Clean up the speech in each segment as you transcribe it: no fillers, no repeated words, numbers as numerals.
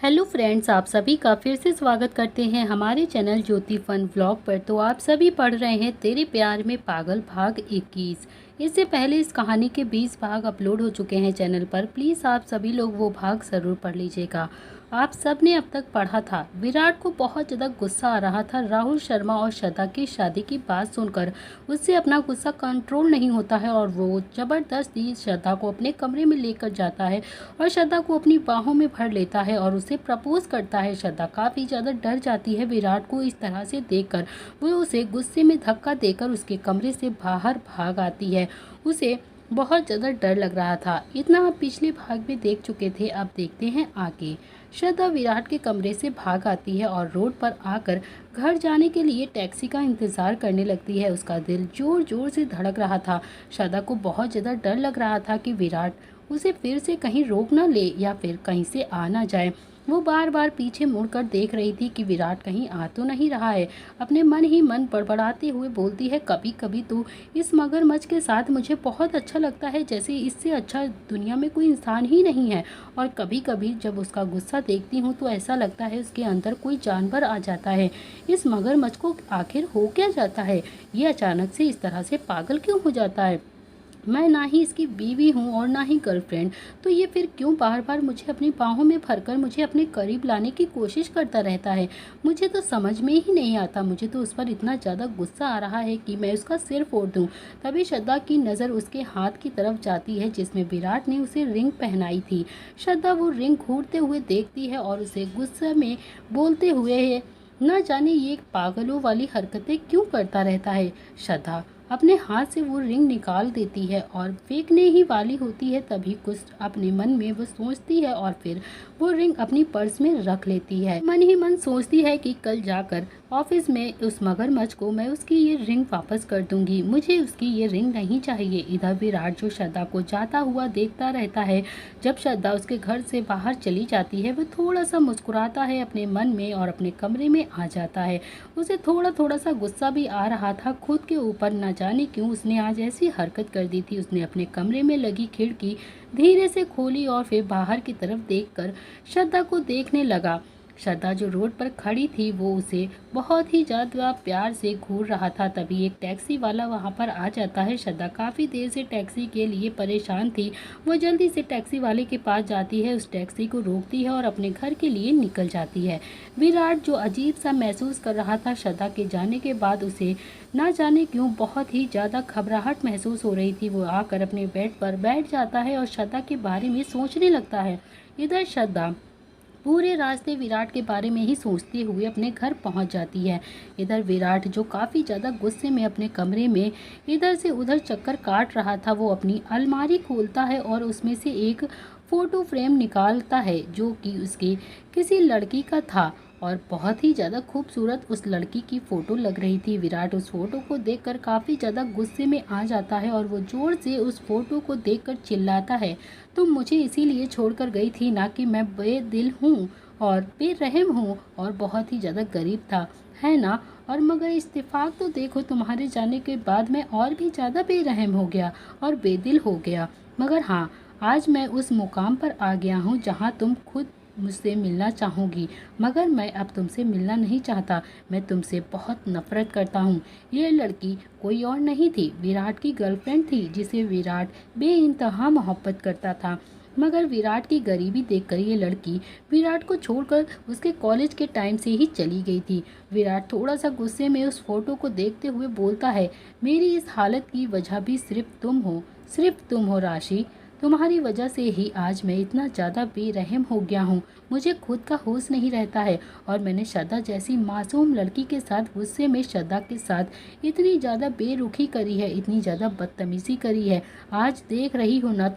Hello friends, आप सभी का फिर से स्वागत करते हैं हमारे चैनल ज्योति फन व्लॉग पर। तो आप सभी पढ़ रहे हैं तेरे प्यार में पागल भाग 21। इससे पहले इस कहानी के 20 भाग अपलोड हो चुके हैं चैनल पर। प्लीज़ आप सभी लोग वो भाग ज़रूर पढ़ लीजिएगा। आप सब ने अब तक पढ़ा था, विराट को बहुत ज़्यादा गुस्सा आ रहा था राहुल शर्मा और श्रद्धा की शादी की बात सुनकर। उससे अपना गुस्सा कंट्रोल नहीं होता है और वो ज़बरदस्ती श्रद्धा को अपने कमरे में लेकर जाता है और श्रद्धा को अपनी बाहों में भर लेता है और उसे प्रपोज करता है। श्रद्धा काफ़ी ज़्यादा डर जाती है विराट को इस तरह से देखकर। वो उसे गुस्से में धक्का देकर उसके कमरे से बाहर भाग आती है। उसे बहुत ज़्यादा डर लग रहा था। इतना आप पिछले भाग में देख चुके थे, अब देखते हैं आगे। श्रद्धा विराट के कमरे से भाग आती है और रोड पर आकर घर जाने के लिए टैक्सी का इंतज़ार करने लगती है। उसका दिल जोर जोर से धड़क रहा था। श्रद्धा को बहुत ज़्यादा डर लग रहा था कि विराट उसे फिर से कहीं रोक ना ले या फिर कहीं से आ ना जाए। वो बार बार पीछे मुड़कर देख रही थी कि विराट कहीं आ तो नहीं रहा है। अपने मन ही मन बड़बड़ाते हुए बोलती है, कभी कभी तो इस मगरमच्छ के साथ मुझे बहुत अच्छा लगता है, जैसे इससे अच्छा दुनिया में कोई इंसान ही नहीं है। और कभी कभी जब उसका गुस्सा देखती हूँ तो ऐसा लगता है उसके अंदर कोई जानवर आ जाता है। इस मगरमच्छ को आखिर हो क्या जाता है? ये अचानक से इस तरह से पागल क्यों हो जाता है? मैं ना ही इसकी बीवी हूँ और ना ही गर्लफ्रेंड, तो ये फिर क्यों बार बार मुझे अपनी बाहों में भरकर मुझे अपने करीब लाने की कोशिश करता रहता है? मुझे तो समझ में ही नहीं आता। मुझे तो उस पर इतना ज़्यादा गुस्सा आ रहा है कि मैं उसका सिर फोड़ दूँ। तभी श्रद्धा की नज़र उसके हाथ की तरफ जाती है जिसमें विराट ने उसे रिंग पहनाई थी। श्रद्धा वो रिंग घूरते हुए देखती है और उसे गुस्से में बोलते हुए है, न जाने ये पागलों वाली हरकतें क्यों करता रहता है। श्रद्धा अपने हाथ से वो रिंग निकाल देती है और फेंकने ही वाली होती है, तभी कुछ अपने मन में वो सोचती है और फिर वो रिंग अपनी पर्स में रख लेती है। मन ही मन सोचती है कि कल जाकर ऑफिस में उस मगरमच्छ को मैं उसकी ये रिंग वापस कर दूंगी। मुझे उसकी ये रिंग नहीं चाहिए। इधर विराट जो श्रद्धा को जाता हुआ देखता रहता है। जब श्रद्धा उसके घर से बाहर चली जाती है, वो थोड़ा सा मुस्कुराता है अपने मन में और अपने कमरे में आ जाता है। उसे थोड़ा थोड़ा सा गुस्सा भी आ रहा था खुद के ऊपर, न जाने क्यों उसने आज ऐसी हरकत कर दी थी। उसने अपने कमरे में लगी खिड़की धीरे से खोली और फिर बाहर की तरफ देखकर श्रद्धा को देखने लगा। श्रद्धा जो रोड पर खड़ी थी वो उसे बहुत ही ज़्यादा प्यार से घूर रहा था। तभी एक टैक्सी वाला वहां पर आ जाता है। श्रद्धा काफ़ी देर से टैक्सी के लिए परेशान थी। वो जल्दी से टैक्सी वाले के पास जाती है, उस टैक्सी को रोकती है और अपने घर के लिए निकल जाती है। विराट जो अजीब सा महसूस कर रहा था श्रद्धा के जाने के बाद, उसे ना जाने क्यों बहुत ही ज़्यादा घबराहट महसूस हो रही थी। वो आकर अपने बेड पर बैठ जाता है और श्रद्धा के बारे में सोचने लगता है। इधर श्रद्धा पूरे रास्ते विराट के बारे में ही सोचते हुए अपने घर पहुंच जाती है। इधर विराट जो काफ़ी ज़्यादा गुस्से में अपने कमरे में इधर से उधर चक्कर काट रहा था, वो अपनी अलमारी खोलता है और उसमें से एक फ़ोटो फ्रेम निकालता है जो कि उसके किसी लड़की का था और बहुत ही ज़्यादा खूबसूरत उस लड़की की फ़ोटो लग रही थी। विराट उस फोटो को देखकर काफ़ी ज़्यादा गुस्से में आ जाता है और वो ज़ोर से उस फोटो को देखकर चिल्लाता है, तुम मुझे इसीलिए छोड़कर गई थी ना कि मैं बेदिल हूँ और बेरहम हूँ और बहुत ही ज़्यादा गरीब था, है ना? और मगर इत्तेफाक तो देखो, तुम्हारे जाने के बाद मैं और भी ज़्यादा बेरहम हो गया और बेदिल हो गया। मगर हाँ, आज मैं उस मुकाम पर आ गया हूँ जहाँ तुम खुद मुझसे मिलना चाहूँगी, मगर मैं अब तुमसे मिलना नहीं चाहता। मैं तुमसे बहुत नफरत करता हूँ। ये लड़की कोई और नहीं थी, विराट की गर्लफ्रेंड थी जिसे विराट बेइंतहा मोहब्बत करता था। मगर विराट की गरीबी देखकर ये लड़की विराट को छोड़कर उसके कॉलेज के टाइम से ही चली गई थी। विराट थोड़ा सा गुस्से में उस फोटो को देखते हुए बोलता है, मेरी इस हालत की वजह भी सिर्फ तुम हो राशि। तुम्हारी वजह से ही आज मैं इतना ज़्यादा बेरहम हो गया हूँ। मुझे खुद का होश नहीं रहता है और मैंने श्रद्धा जैसी मासूम लड़की के साथ गुस्से में श्रद्धा के साथ इतनी ज़्यादा बेरुखी करी है, इतनी ज़्यादा बदतमीज़ी करी है। आज देख रही हो ना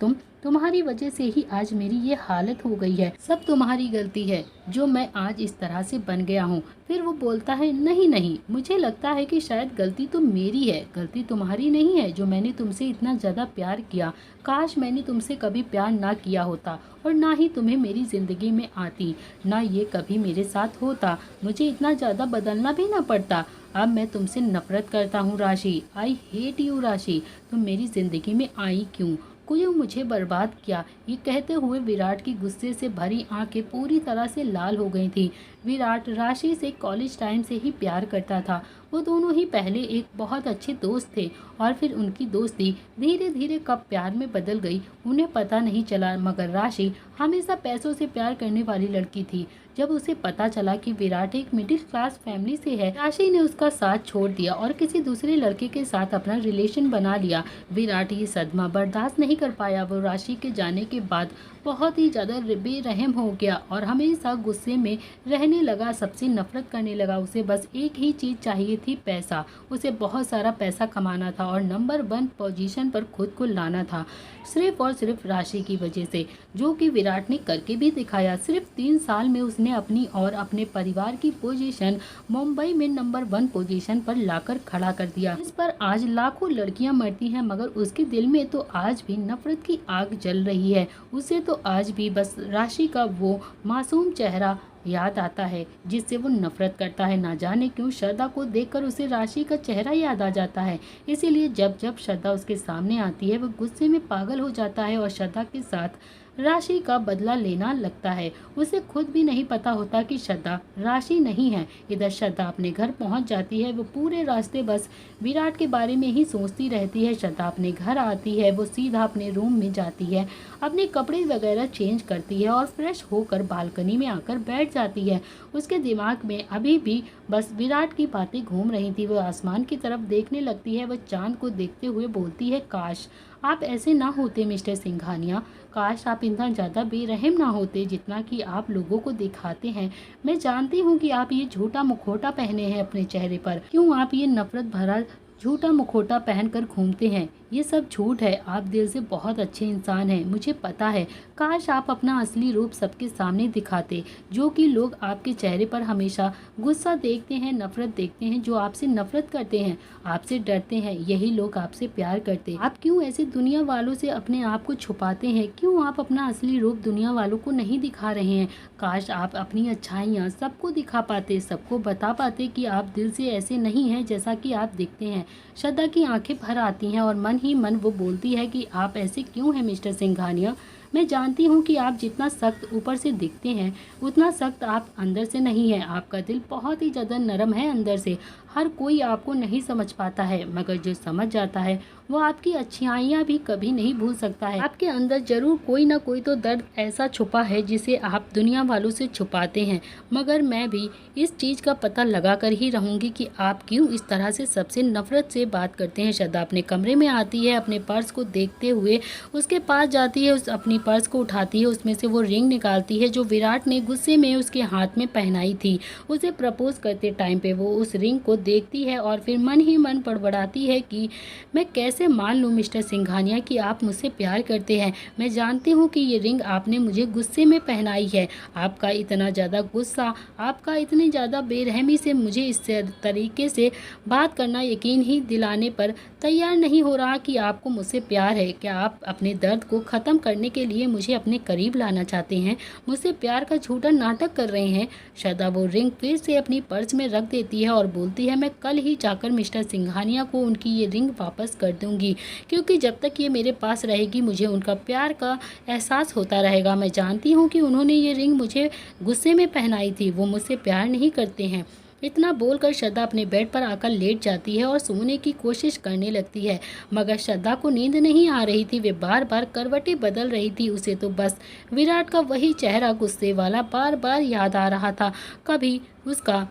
तुम्हारी वजह से ही आज मेरी ये हालत हो गई है। सब तुम्हारी गलती है जो मैं आज इस तरह से बन गया हूँ। फिर वो बोलता है, नहीं नहीं, मुझे लगता है कि शायद गलती तो मेरी है, गलती तुम्हारी नहीं है जो मैंने तुमसे इतना ज़्यादा प्यार किया। काश मैंने तुमसे कभी प्यार ना किया होता और ना ही तुम्हें मेरी ज़िंदगी में आती, ना ये कभी मेरे साथ होता, मुझे इतना ज़्यादा बदलना भी ना पड़ता। अब मैं तुमसे नफरत करता हूँ राशि। आई हेट यू राशि। तुम मेरी ज़िंदगी में आई क्यों? क्यों मुझे बर्बाद किया। ये कहते हुए विराट की गुस्से से भरी आंखें पूरी तरह से लाल हो गई थी। विराट राशि से कॉलेज टाइम से ही प्यार करता था। वो दोनों ही पहले एक बहुत अच्छे दोस्त थे और फिर उनकी दोस्ती धीरे धीरे कब प्यार में बदल गई उन्हें पता नहीं चला। मगर राशि हमेशा पैसों से प्यार करने वाली लड़की थी। जब उसे पता चला कि विराट एक मिडिल क्लास फैमिली से है, राशि ने उसका साथ छोड़ दिया और किसी दूसरे लड़के के साथ अपना रिलेशन बना लिया। विराट ये सदमा बर्दाश्त नहीं कर पाया। वो राशि के जाने के बाद बहुत ही ज़्यादा बेरहम हो गया और हमेशा गुस्से में रहने लगा, सबसे नफरत करने लगा। उसे बस एक ही चीज़ चाहिए थी, पैसा। उसे बहुत सारा पैसा कमाना था और नंबर 1 पोजीशन पर खुद को लाना था, सिर्फ और सिर्फ राशि की वजह से, जो कि विराट ने करके भी दिखाया। सिर्फ 3 साल में उसने अपनी और अपने परिवार की पोजीशन मुंबई में नंबर 1 पोजीशन पर लाकर खड़ा कर दिया। इस पर आज लाखों लड़कियां मरती हैं, मगर उसके दिल में तो आज भी नफरत की आग जल रही है। उसे तो आज भी बस राशि का वो मासूम चेहरा याद आता है जिससे वो नफरत करता है। ना जाने क्यों श्रद्धा को देखकर उसे राशि का चेहरा याद आ जाता है। इसीलिए जब जब श्रद्धा उसके सामने आती है वो गुस्से में पागल हो जाता है और श्रद्धा के साथ राशि का बदला लेना लगता है। उसे खुद भी नहीं पता होता कि श्रद्धा राशि नहीं है। इधर श्रद्धा अपने घर पहुंच जाती है। वो पूरे रास्ते बस विराट के बारे में ही सोचती रहती है। श्रद्धा अपने घर आती है, वो सीधा अपने रूम में जाती है, अपने कपड़े वगैरह चेंज करती है और फ्रेश होकर बालकनी में आकर बैठ जाती है। उसके दिमाग में अभी भी बस विराट की बातें घूम रही थी। वो आसमान की तरफ देखने लगती है। वह चांद को देखते हुए बोलती है, काश आप ऐसे ना होते मिस्टर सिंघानिया, काश आप इतना ज़्यादा बेरहम ना होते जितना कि आप लोगों को दिखाते हैं। मैं जानती हूँ कि आप ये झूठा मुखौटा पहने हैं अपने चेहरे पर, क्यों आप ये नफरत भरा झूठा मुखौटा पहनकर घूमते हैं। ये सब झूठ है, आप दिल से बहुत अच्छे इंसान हैं, मुझे पता है। काश आप अपना असली रूप सबके सामने दिखाते, जो कि लोग आपके चेहरे पर हमेशा गुस्सा देखते हैं, नफरत देखते हैं। जो आपसे नफरत करते हैं, आपसे डरते हैं, यही लोग आपसे प्यार करते। आप क्यों ऐसे दुनिया वालों से अपने आप को छुपाते हैं? क्यों आप अपना असली रूप दुनिया वालों को नहीं दिखा रहे हैं? काश आप अपनी अच्छाइयाँ सबको दिखा पाते, सबको बता पाते कि आप दिल से ऐसे नहीं हैं जैसा कि आप दिखते हैं। श्रद्धा की आंखें भर आती हैं और मन ही मन वो बोलती है कि आप ऐसे क्यों हैं मिस्टर सिंघानिया। मैं जानती हूँ कि आप जितना सख्त ऊपर से दिखते हैं उतना सख्त आप अंदर से नहीं है। आपका दिल बहुत ही ज़्यादा नरम है अंदर से। हर कोई आपको नहीं समझ पाता है, मगर जो समझ जाता है वो आपकी अच्छाइयाँ भी कभी नहीं भूल सकता है। आपके अंदर जरूर कोई ना कोई तो दर्द ऐसा छुपा है जिसे आप दुनिया वालों से छुपाते हैं। मगर मैं भी इस चीज़ का पता लगा कर ही रहूँगी कि आप क्यों इस तरह से सबसे नफरत से बात करते हैं। श्रद्धा अपने कमरे में आती है, अपने पर्स को देखते हुए उसके पास जाती है, उस अपनी पर्स को उठाती है, उसमें से वो रिंग निकालती है जो विराट ने गुस्से में उसके हाथ में पहनाई थी। उसे प्रपोज करते टाइम पे वो उस रिंग को देखती है और फिर मन ही मन बड़बड़ाती है कि मैं कैसे मान लूँ मिस्टर सिंघानिया कि आप मुझसे प्यार करते हैं। मैं जानती हूँ कि ये रिंग आपने मुझे गुस्से में पहनाई है। आपका इतना ज़्यादा गुस्सा, आपका इतनी ज़्यादा बेरहमी से मुझे इस तरीके से बात करना यकीन ही दिलाने पर तैयार नहीं हो रहा कि आपको मुझसे प्यार है। क्या आप अपने दर्द को ख़त्म करने के लिए मुझे अपने करीब लाना चाहते हैं? मुझसे प्यार का झूठा नाटक कर रहे हैं। श्रद्धा वो रिंग फिर से अपनी पर्स में रख देती है और बोलती है, मैं कल ही जाकर मिस्टर सिंघानिया को उनकी ये रिंग वापस कर दूंगी, क्योंकि जब तक ये मेरे पास रहेगी मुझे उनका प्यार का एहसास होता रहेगा। मैं जानती हूँ कि उन्होंने ये रिंग मुझे गुस्से में पहनाई थी, वो मुझसे प्यार नहीं करते हैं। इतना बोलकर श्रद्धा अपने बेड पर आकर लेट जाती है और सोने की कोशिश करने लगती है, मगर श्रद्धा को नींद नहीं आ रही थी। वे बार बार करवटें बदल रही थी। उसे तो बस विराट का वही चेहरा गुस्से वाला बार बार याद आ रहा था। कभी उसका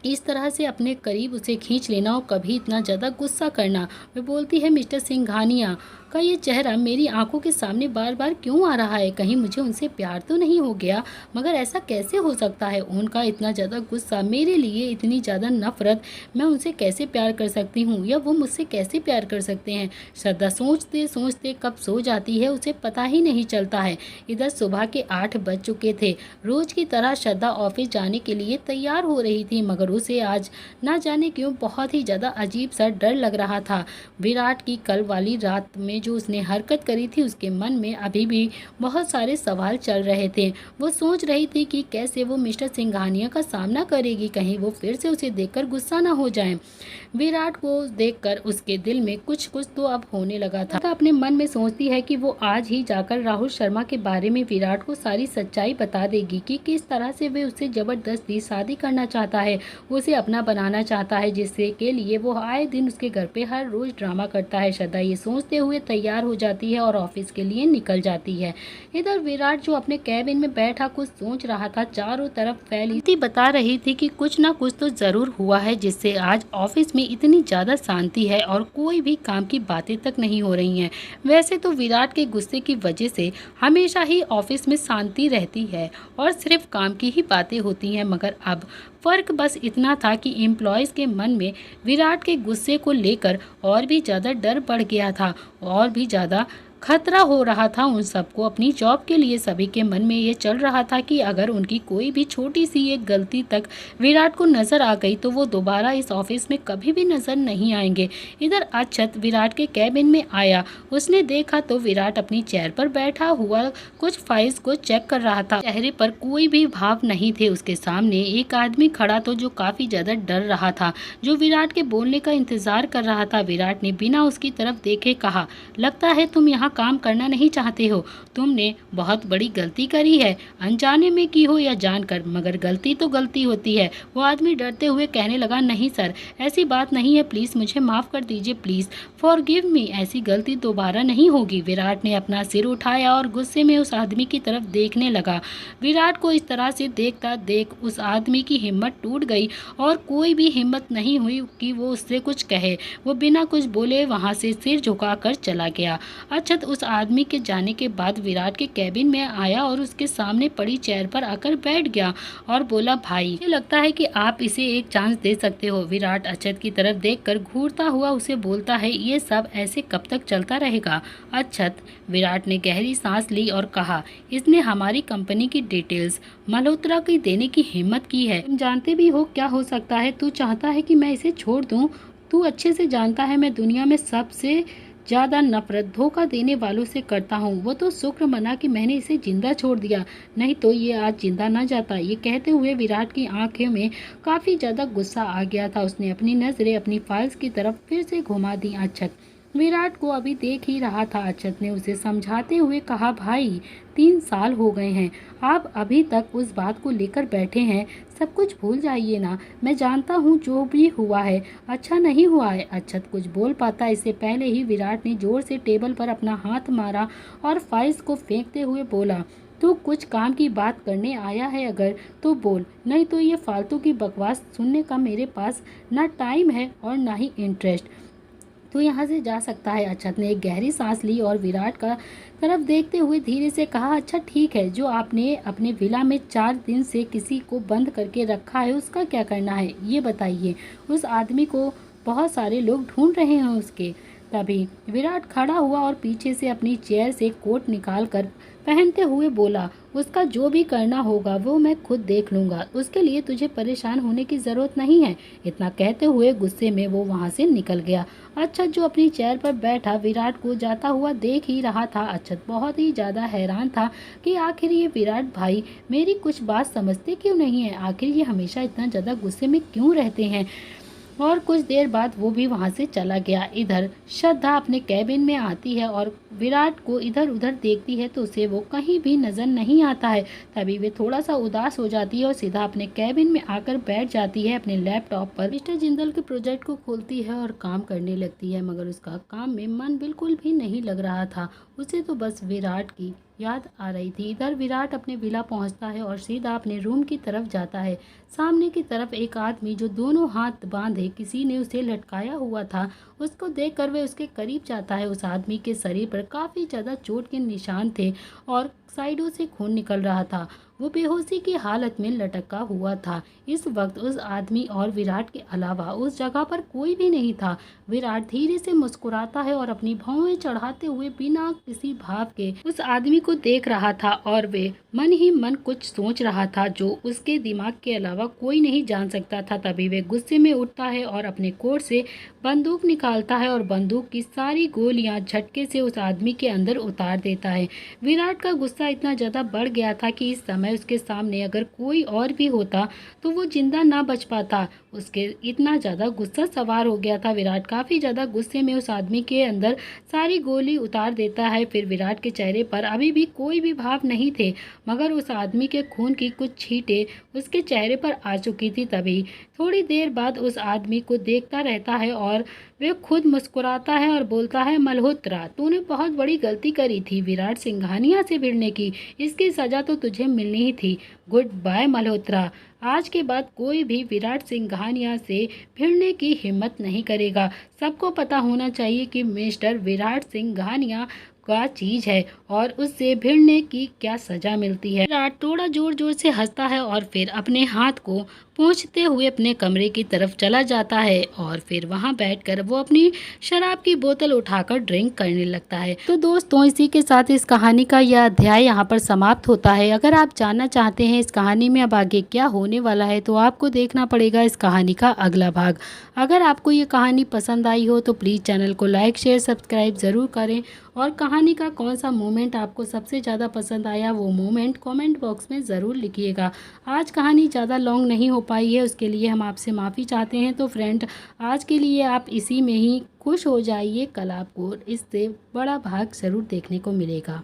इस तरह से अपने करीब उसे खींच लेना और कभी इतना ज़्यादा गुस्सा करना। वे बोलती है, मिस्टर सिंघानिया का ये चेहरा मेरी आंखों के सामने बार बार क्यों आ रहा है? कहीं मुझे उनसे प्यार तो नहीं हो गया? मगर ऐसा कैसे हो सकता है? उनका इतना ज़्यादा गुस्सा, मेरे लिए इतनी ज़्यादा नफरत, मैं उनसे कैसे प्यार कर सकती हूँ या वो मुझसे कैसे प्यार कर सकते हैं? श्रद्धा सोचते सोचते कब सो जाती है उसे पता ही नहीं चलता है। इधर सुबह के 8 बज चुके थे। रोज़ की तरह श्रद्धा ऑफिस जाने के लिए तैयार हो रही थी, मगर उसे आज ना जाने क्यों बहुत ही ज़्यादा अजीब सा डर लग रहा था। विराट की कल वाली रात में जो उसने हरकत करी थी उसके मन में अभी भी बहुत सारे सवाल चल रहे थे। वो सोच रही थी कि कैसे वो मिस्टर सिंघानिया का सामना करेगी, कहीं वो फिर से उसे देखकर गुस्सा ना हो जाए। विराट को देखकर उसके दिल में कुछ कुछ तो अब होने लगा था। अपने मन में सोचती है कि वो आज ही जाकर राहुल शर्मा के बारे में विराट को सारी सच्चाई बता देगी कि किस तरह से वे उससे जबरदस्ती शादी करना चाहता है, उसे अपना बनाना चाहता है, जिससे के लिए वो आए दिन उसके घर पे हर रोज ड्रामा करता है। श्रद्धा ये सोचते हुए तैयार हो जाती है और ऑफिस के लिए निकल जाती है। इधर विराट जो अपने कैबिन में बैठा कुछ सोच रहा था, चारों तरफ फैली बता रही थी कि कुछ ना कुछ तो जरूर हुआ है जिससे आज ऑफिस में इतनी ज्यादा शांति है और कोई भी काम की बातें तक नहीं हो रही हैं। वैसे तो विराट के गुस्से की वजह से हमेशा ही ऑफिस में शांति रहती है और सिर्फ काम की ही बातें होती हैं, मगर अब फर्क बस इतना था कि एम्प्लॉयज़ के मन में विराट के गुस्से को लेकर और भी ज़्यादा डर बढ़ गया था और भी ज़्यादा खतरा हो रहा था उन सबको अपनी जॉब के लिए। सभी के मन में ये चल रहा था कि अगर उनकी कोई भी छोटी सी एक गलती तक विराट को नज़र आ गई तो वो दोबारा इस ऑफिस में कभी भी नज़र नहीं आएंगे। इधर अक्षत विराट के कैबिन में आया, उसने देखा तो विराट अपनी चेयर पर बैठा हुआ कुछ फाइल्स को चेक कर रहा था। चेहरे पर कोई भी भाव नहीं थे। उसके सामने एक आदमी खड़ा तो जो काफ़ी ज़्यादा डर रहा था, जो विराट के बोलने का इंतज़ार कर रहा था। विराट ने बिना उसकी तरफ देखे कहा, लगता है तुम यहाँ काम करना नहीं चाहते हो, तुमने बहुत बड़ी गलती करी है, अनजाने में की हो या जानकर, मगर गलती तो गलती होती है। वो आदमी डरते हुए कहने लगा, नहीं सर, ऐसी बात नहीं है, प्लीज़ मुझे माफ़ कर दीजिए, प्लीज़ फॉरगिव मी, ऐसी गलती दोबारा नहीं होगी। विराट ने अपना सिर उठाया और गुस्से में उस आदमी की तरफ देखने लगा। विराट को इस तरह से देखता देख उस आदमी की हिम्मत टूट गई और कोई भी हिम्मत नहीं हुई कि वो उससे कुछ कहे। वो बिना कुछ बोले वहाँ से सिर झुकाकर चला गया। अक्षत उस आदमी के जाने के बाद विराट के कैबिन में आया और उसके सामने पड़ी चेयर पर आकर बैठ गया और बोला, भाई मुझे लगता है कि आप इसे एक चांस दे सकते हो। विराट अक्षत की तरफ देखकर घूरता हुआ उसे बोलता है, ये सब ऐसे कब तक चलता रहेगा अक्षत? विराट ने गहरी सांस ली और कहा, इसने हमारी कंपनी की डिटेल्स मल्होत्रा की देने की हिम्मत की है। तुम जानते भी हो क्या हो सकता है। तू चाहता है कि मैं इसे छोड़ दूं? तू अच्छे से जानता है मैं दुनिया में सबसे ज़्यादा नफरत धोखा देने वालों से करता हूँ। वो तो शुक्र मना कि मैंने इसे जिंदा छोड़ दिया, नहीं तो ये आज जिंदा ना जाता। ये कहते हुए विराट की आंखों में काफ़ी ज़्यादा गुस्सा आ गया था। उसने अपनी नज़रें अपनी फाइल्स की तरफ फिर से घुमा दी। अक्षत विराट को अभी देख ही रहा था। अक्षत ने उसे समझाते हुए कहा, भाई 3 साल हो गए हैं, आप अभी तक उस बात को लेकर बैठे हैं, सब कुछ भूल जाइए ना। मैं जानता हूँ जो भी हुआ है अच्छा नहीं हुआ है। अक्षत कुछ बोल पाता इससे पहले ही विराट ने जोर से टेबल पर अपना हाथ मारा और फाइल्स को फेंकते हुए बोला, तू कुछ काम की बात करने आया है अगर तो बोल, नहीं तो ये फालतू की बकवास सुनने का मेरे पास ना टाइम है और ना ही इंटरेस्ट। तो यहाँ से जा सकता है। अक्षत ने एक गहरी सांस ली और विराट का तरफ देखते हुए धीरे से कहा, अच्छा ठीक है, जो आपने अपने विला में 4 दिन से किसी को बंद करके रखा है उसका क्या करना है ये बताइए। उस आदमी को बहुत सारे लोग ढूंढ रहे हैं उसके। तभी विराट खड़ा हुआ और पीछे से अपनी चेयर से कोट निकाल कर पहनते हुए बोला, उसका जो भी करना होगा वो मैं खुद देख लूँगा, उसके लिए तुझे परेशान होने की ज़रूरत नहीं है। इतना कहते हुए गुस्से में वो वहाँ से निकल गया। अक्षत जो अपनी चेयर पर बैठा विराट को जाता हुआ देख ही रहा था। अक्षत बहुत ही ज़्यादा हैरान था कि आखिर ये विराट भाई मेरी कुछ बात समझते क्यों नहीं है, आखिर ये हमेशा इतना ज़्यादा गुस्से में क्यों रहते हैं। और कुछ देर बाद वो भी वहाँ से चला गया। इधर श्रद्धा अपने कैबिन में आती है और विराट को इधर उधर देखती है तो उसे वो कहीं भी नज़र नहीं आता है। तभी वे थोड़ा सा उदास हो जाती है और सीधा अपने कैबिन में आकर बैठ जाती है अपने लैपटॉप पर। मिस्टर जिंदल के प्रोजेक्ट को खोलती है और काम करने लगती है, मगर उसका काम में मन बिल्कुल भी नहीं लग रहा था। उसे तो बस विराट की याद आ रही थी। इधर विराट अपने विला पहुंचता है और सीधा अपने रूम की तरफ जाता है। सामने की तरफ एक आदमी जो दोनों हाथ बांधे किसी ने उसे लटकाया हुआ था, उसको देखकर वे उसके करीब जाता है। उस आदमी के शरीर पर काफ़ी ज़्यादा चोट के निशान थे और साइडों से खून निकल रहा था। वो बेहोशी की हालत में लटका हुआ था। इस वक्त उस आदमी और विराट के अलावा उस जगह पर कोई भी नहीं था। विराट धीरे से मुस्कुराता है और अपनी भौहें चढ़ाते हुए बिना किसी भाव के उस आदमी को देख रहा था और वे मन ही मन कुछ सोच रहा था जो उसके दिमाग के अलावा कोई नहीं जान सकता था। तभी वे गुस्से में उठता है और अपने कोट से बंदूक निकालता है और बंदूक की सारी गोलियां झटके से उस आदमी के अंदर उतार देता है। विराट का गुस्सा इतना ज़्यादा बढ़ गया था कि इस समय उसके सामने अगर कोई और भी होता तो वो जिंदा ना बच पाता। उसके इतना ज़्यादा गुस्सा सवार हो गया था। विराट काफ़ी ज़्यादा गुस्से में उस आदमी के अंदर सारी गोली उतार देता है। फिर विराट के चेहरे पर अभी भी कोई भी भाव नहीं थे, मगर उस आदमी के खून की कुछ छींटें उसके चेहरे पर आ चुकी थी। तभी थोड़ी देर बाद उस आदमी को देखता रहता है और वे खुद मुस्कुराता है और बोलता है, मल्होत्रा, तूने बहुत बड़ी गलती करी थी विराट सिंघानिया से भिड़ने की। इसकी सज़ा तो तुझे मिलनी ही थी। Good bye Malhotra. आज के बाद कोई भी विराट सिंघानिया से भिड़ने की हिम्मत नहीं करेगा। सबको पता होना चाहिए कि मिस्टर विराट सिंघानिया क्या चीज है और उससे भिड़ने की क्या सजा मिलती है। विराट थोड़ा जोर जोर से हंसता है और फिर अपने हाथ को पोंछते हुए अपने कमरे की तरफ चला जाता है और फिर वहां बैठकर वो अपनी शराब की बोतल उठाकर ड्रिंक करने लगता है। तो दोस्तों, इसी के साथ इस कहानी का यह अध्याय यहाँ पर समाप्त होता है। अगर आप जानना चाहते हैं इस कहानी में अब आगे क्या होने वाला है तो आपको देखना पड़ेगा इस कहानी का अगला भाग। अगर आपको ये कहानी पसंद आई हो तो प्लीज़ चैनल को लाइक शेयर सब्सक्राइब ज़रूर करें और कहानी का कौन सा मोमेंट आपको सबसे ज़्यादा पसंद आया वो मोमेंट कमेंट बॉक्स में ज़रूर लिखिएगा। आज कहानी ज़्यादा लॉन्ग नहीं हो पाई है, उसके लिए हम आपसे माफ़ी चाहते हैं। तो फ्रेंड, आज के लिए आप इसी में ही खुश हो जाइए। कल आपको इससे बड़ा भाग ज़रूर देखने को मिलेगा।